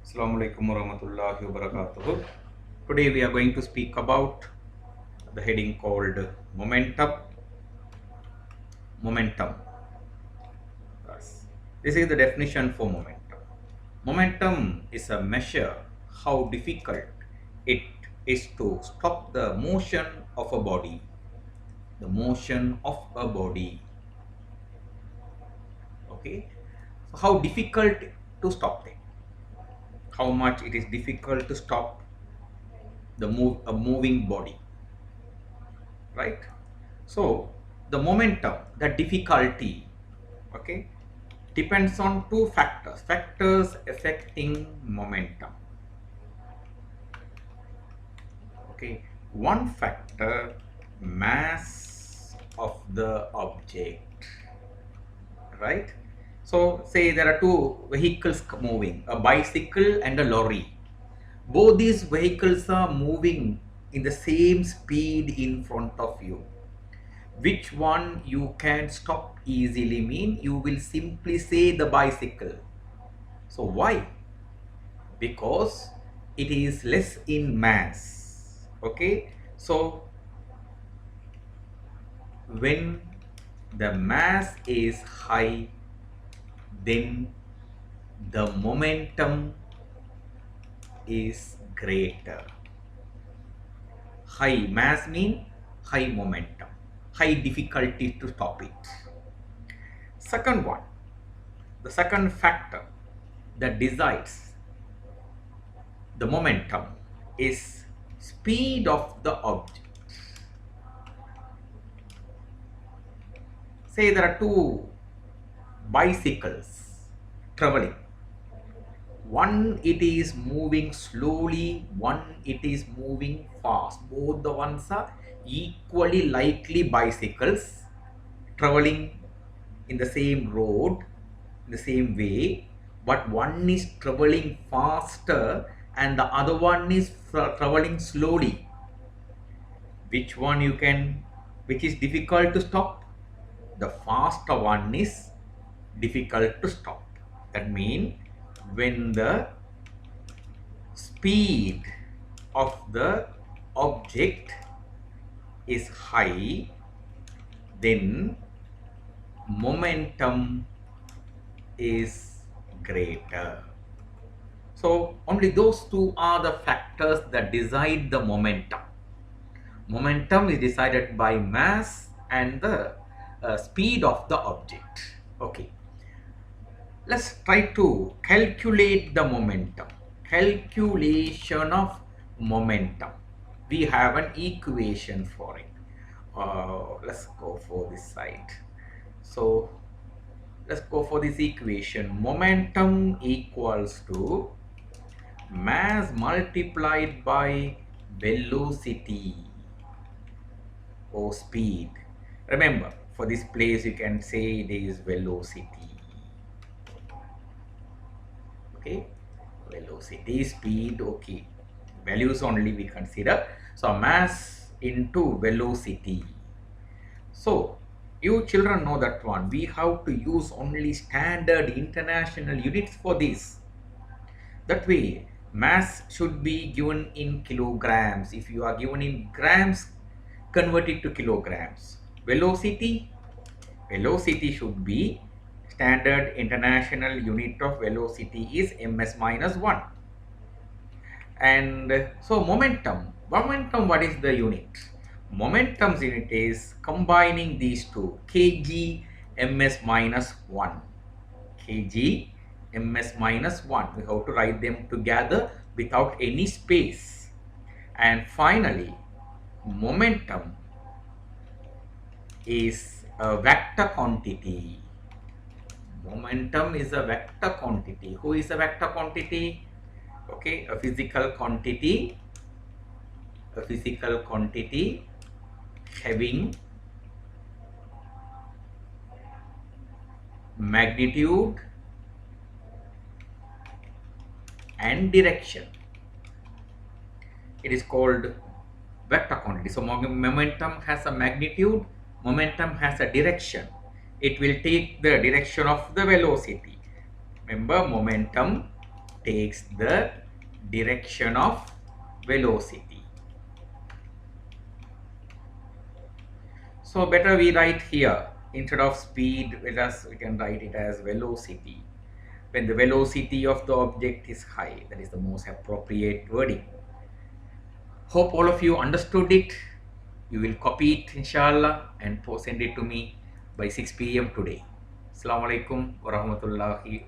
Assalamu alaikum warahmatullahi wabarakatuh. Today we are going to speak about the heading called momentum. Momentum. Yes. This is the definition for momentum. Momentum is a measure how difficult it is to stop the motion of a body. The motion of a body. Okay. So how difficult to stop it? How much it is difficult to stop a moving body, right? So the momentum, the difficulty, okay, depends on two factors affecting momentum. Okay, one factor, mass of the object, right? So say there are two vehicles moving, a bicycle and a lorry. Both these vehicles are moving in the same speed in front of you. Which one you can stop easily mean you will simply say the bicycle. So why? Because it is less in mass. Okay, so when the mass is high, then the momentum is greater. High mass mean high momentum, high difficulty to stop it. Second one, the second factor that decides the momentum is speed of the object. Say there are two bicycles traveling. One it is moving slowly, one it is moving fast. Both the ones are equally likely bicycles traveling in the same road, in the same way, but one is traveling faster and the other one is traveling slowly. Which one which is difficult to stop? The faster one is difficult to stop. That means when the speed of the object is high, then momentum is greater. So only those two are the factors that decide the momentum. Momentum is decided by mass and the speed of the object. Okay, let's try to calculate the momentum. Calculation of momentum. We have an equation for it. Let's go for this side. So let's go for this equation. Momentum equals to mass multiplied by velocity or speed. Remember, for this place you can say it is velocity. Okay, velocity, speed, okay, values only we consider. So mass into velocity. So you children know that one. We have to use only standard international units for this. That way mass should be given in kilograms. If you are given in grams, convert it to kilograms. Velocity should be standard international unit of velocity is ms minus 1. And so momentum, what is the unit? Momentum's unit is combining these two, kg ms minus 1. Kg ms minus 1. We have to write them together without any space. And finally, momentum is a vector quantity. Momentum is a vector quantity. Who is a vector quantity? Okay, a physical quantity having magnitude and direction. It is called vector quantity. So momentum has a magnitude, momentum has a direction. It will take the direction of the velocity. Remember, momentum takes the direction of velocity. So better we write here, instead of speed, we can write it as velocity. When the velocity of the object is high, that is the most appropriate wording. Hope all of you understood it. You will copy it inshallah and send it to me by 6 p.m. today. Assalamu alaikum warahmatullahi